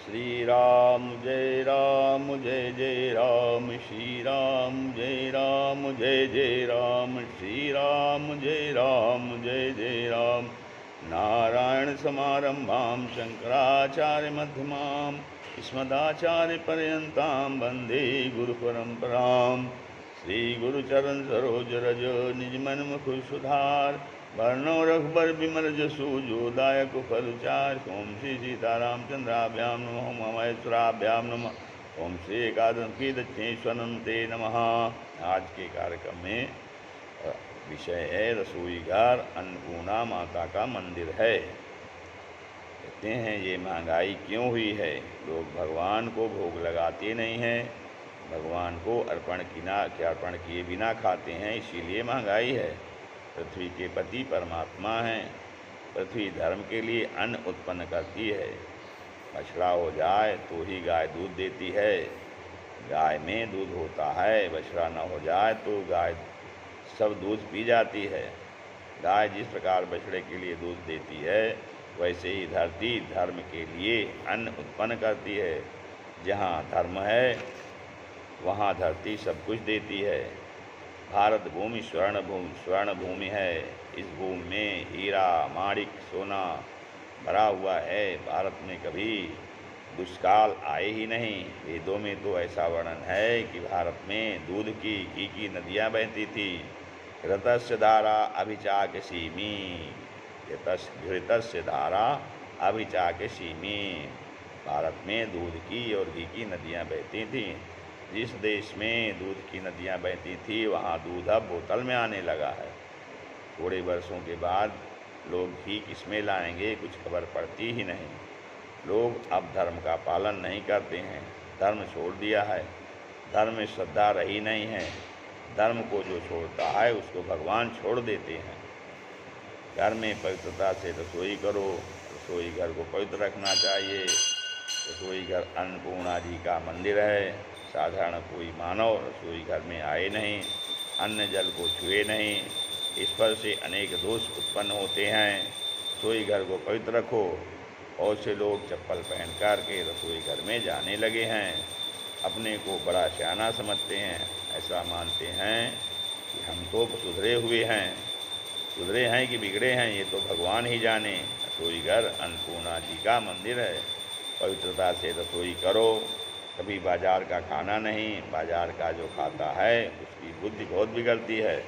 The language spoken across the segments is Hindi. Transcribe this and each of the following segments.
श्री राम जय राम जय जय राम, श्री राम जय राम जय जय राम, श्री राम जय राम जय जय राम। नारायण समारंभां शंकराचार्य मध्यमाम् अस्मदाचार्य पर्यन्तां वन्दे गुरुपरम्परां। श्री गुरुचरण सरोज रज निज मन मुख सुधार, वर्णो रघुबर विमल जसु जो दायक फल चार। ओम श्री सीतारामचंद्राभ्याम नमः, ओम महेश्वराभ्याम नमः, ओम श्री एकादशी दक्षिणेश्वरम ते नमः। आज के कार्यक्रम में विषय है रसोई घर अन्नपूर्णा माता का मंदिर है। कहते हैं ये महंगाई क्यों हुई है, लोग भगवान को भोग लगाते नहीं हैं, भगवान को अर्पण किए बिना खाते हैं, इसीलिए महंगाई है। पृथ्वी के पति परमात्मा हैं, पृथ्वी धर्म के लिए अन्न उत्पन्न करती है। बछड़ा हो जाए तो ही गाय दूध देती है, गाय में दूध होता है। बछड़ा न हो जाए तो गाय सब दूध पी जाती है। गाय जिस प्रकार बछड़े के लिए दूध देती है, वैसे ही धरती धर्म के लिए अन्न उत्पन्न करती है। जहाँ धर्म है वहाँ धरती सब कुछ देती है। भारत भूमि स्वर्ण भूमि है। इस भूमि में हीरा माणिक सोना भरा हुआ है। भारत में कभी दुष्काल आए ही नहीं। वेदों में तो ऐसा वर्णन है कि भारत में दूध की घी की नदियाँ बहती थी। घृतस्य धारा अभिचाकसीमी, घृतस्य धारा अभिचाकसीमी। भारत में दूध की और घी की नदियाँ बहती थीं। जिस देश में दूध की नदियाँ बहती थी वहाँ दूध अब बोतल में आने लगा है। थोड़े वर्षों के बाद लोग घी किसमें लाएंगे, कुछ खबर पड़ती ही नहीं। लोग अब धर्म का पालन नहीं करते हैं, धर्म छोड़ दिया है। धर्म में श्रद्धा रही नहीं है। धर्म को जो छोड़ता है उसको भगवान छोड़ देते हैं। घर में पवित्रता से रसोई करो। रसोई घर को पवित्र रखना चाहिए। रसोई घर अन्नपूर्णा जी का मंदिर है। साधारण कोई मानव रसोई घर में आए नहीं, अन्न जल को छुए नहीं, इस पर से अनेक दोष उत्पन्न होते हैं। रसोई घर को पवित्र रखो। और से लोग चप्पल पहन कर के रसोई घर में जाने लगे हैं। अपने को बड़ा सियाना समझते हैं, ऐसा मानते हैं कि हम तो सुधरे हुए हैं। सुधरे हैं कि बिगड़े हैं ये तो भगवान ही जाने। रसोई घर अन्नपूर्णा जी का मंदिर है। पवित्रता से रसोई करो। कभी बाजार का खाना नहीं। बाजार का जो खाता है उसकी बुद्धि बहुत बिगड़ती है।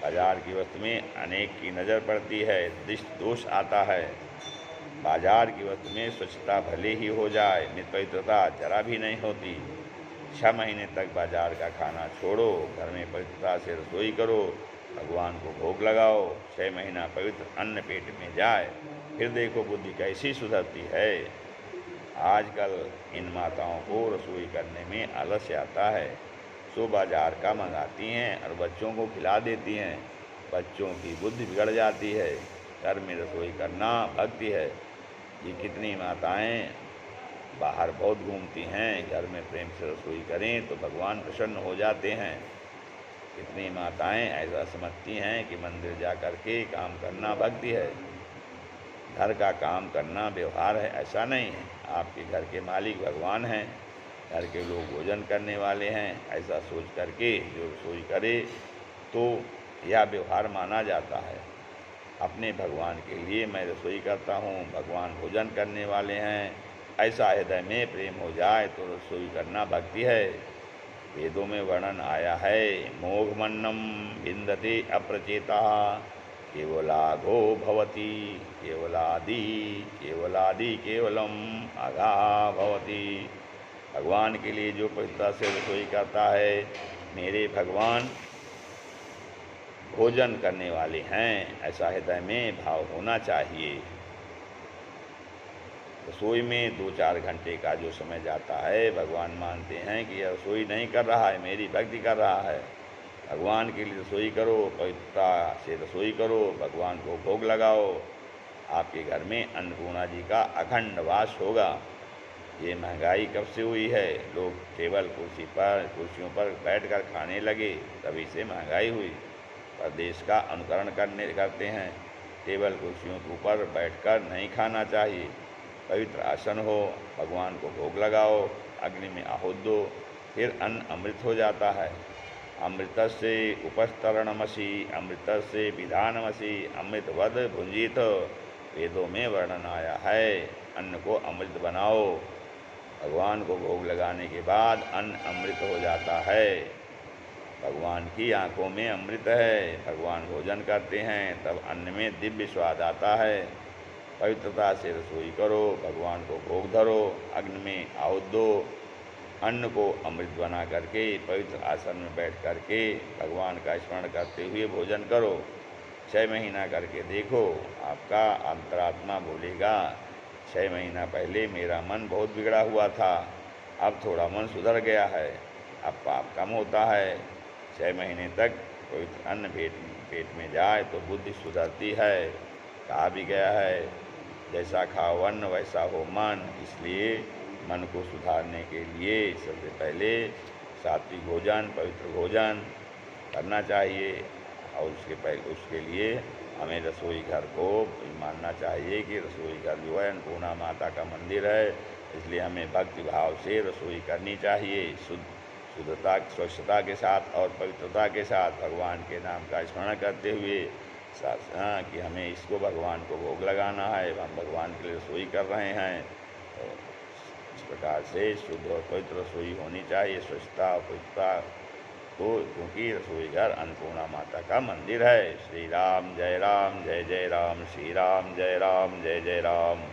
बाजार की वस्तु में अनेक की नज़र पड़ती है, दृष्टि दोष आता है। बाजार की वस्तु में स्वच्छता भले ही हो जाए, पवित्रता जरा भी नहीं होती। 6 महीने तक बाजार का खाना छोड़ो, घर में पवित्रता से रसोई करो, भगवान को भोग लगाओ। 6 महीना पवित्र अन्न पेट में जाए, फिर देखो बुद्धि कैसी सुधरती है। आजकल इन माताओं को रसोई करने में आलस्य आता है, सो बाजार का मंगाती हैं और बच्चों को खिला देती हैं। बच्चों की बुद्धि बिगड़ जाती है। घर में रसोई करना भक्ति है। ये कितनी माताएं बाहर बहुत घूमती हैं, घर में प्रेम से रसोई करें तो भगवान प्रसन्न हो जाते हैं। कितनी माताएं ऐसा समझती हैं कि मंदिर जा कर के काम करना भक्ति है, घर का काम करना व्यवहार है। ऐसा नहीं है। आपके घर के मालिक भगवान हैं, घर के लोग भोजन करने वाले हैं। ऐसा सोच करके जो रसोई करे तो यह व्यवहार माना जाता है। अपने भगवान के लिए मैं रसोई करता हूँ, भगवान भोजन करने वाले हैं, ऐसा हृदय में प्रेम हो जाए तो रसोई करना भक्ति है। वेदों में वर्णन आया है, मोघमन्नम विन्दते अप्रचेता केवलाघो भवति, केवलादि केवलम आघा भवति। भगवान के लिए जो पवित्रता से रसोई करता है, मेरे भगवान भोजन करने वाले हैं, ऐसा हृदय में भाव होना चाहिए। रसोई में 2-4 घंटे का जो समय जाता है, भगवान मानते हैं कि यह रसोई नहीं कर रहा है, मेरी भक्ति कर रहा है। भगवान के लिए रसोई करो, पवित्रता से रसोई करो, भगवान को भोग लगाओ। आपके घर में अन्नपूर्णा जी का अखंड वास होगा। ये महंगाई कब से हुई है, लोग टेबल कुर्सियों पर बैठकर खाने लगे, तभी से महंगाई हुई। प्रदेश का अनुकरण करते हैं। टेबल कुर्सियों के ऊपर बैठकर नहीं खाना चाहिए। पवित्र आसन हो, भगवान को भोग लगाओ, अग्नि में आहुत दो, फिर अन्न अमृत हो जाता है। अमृतस्य उपस्तरणमसि अमृतस्य विधानमसि अमृतवद भुंजित, वेदों में वर्णन आया है। अन्न को अमृत बनाओ, भगवान को भोग लगाने के बाद अन्न अमृत हो जाता है। भगवान की आंखों में अमृत है। भगवान भोजन करते हैं तब अन्न में दिव्य स्वाद आता है। पवित्रता से रसोई करो, भगवान को भोग धरो, अग्नि में आहुत दो, अन्न को अमृत बना करके पवित्र आसन में बैठ करके भगवान का स्मरण करते हुए भोजन करो। 6 महीना करके देखो, आपका अंतरात्मा बोलेगा 6 महीना पहले मेरा मन बहुत बिगड़ा हुआ था, अब थोड़ा मन सुधर गया है, अब पाप कम होता है। 6 महीने तक पवित्र अन्न पेट में जाए तो बुद्धि सुधरती है। कहा भी गया है, जैसा खाओ अन्न वैसा हो मन। इसलिए मन को सुधारने के लिए सबसे पहले सात्विक भोजन, पवित्र भोजन करना चाहिए। और उसके लिए हमें रसोई घर को मानना चाहिए कि रसोई घर जो है अन्नपूर्णा माता का मंदिर है। इसलिए हमें भक्ति भाव से रसोई करनी चाहिए, शुद्धता स्वच्छता के साथ और पवित्रता के साथ, भगवान के नाम का स्मरण करते हुए कि हमें इसको भगवान को भोग लगाना है, हम भगवान के लिए रसोई कर रहे हैं। तो इस प्रकार से शुद्ध और पवित्र रसोई होनी चाहिए, स्वच्छता और पवित्रता को, क्योंकि रसोई घर अन्नपूर्णा माता का मंदिर है। श्री राम जय राम, जय जय राम, श्री राम जय राम, जय जय राम।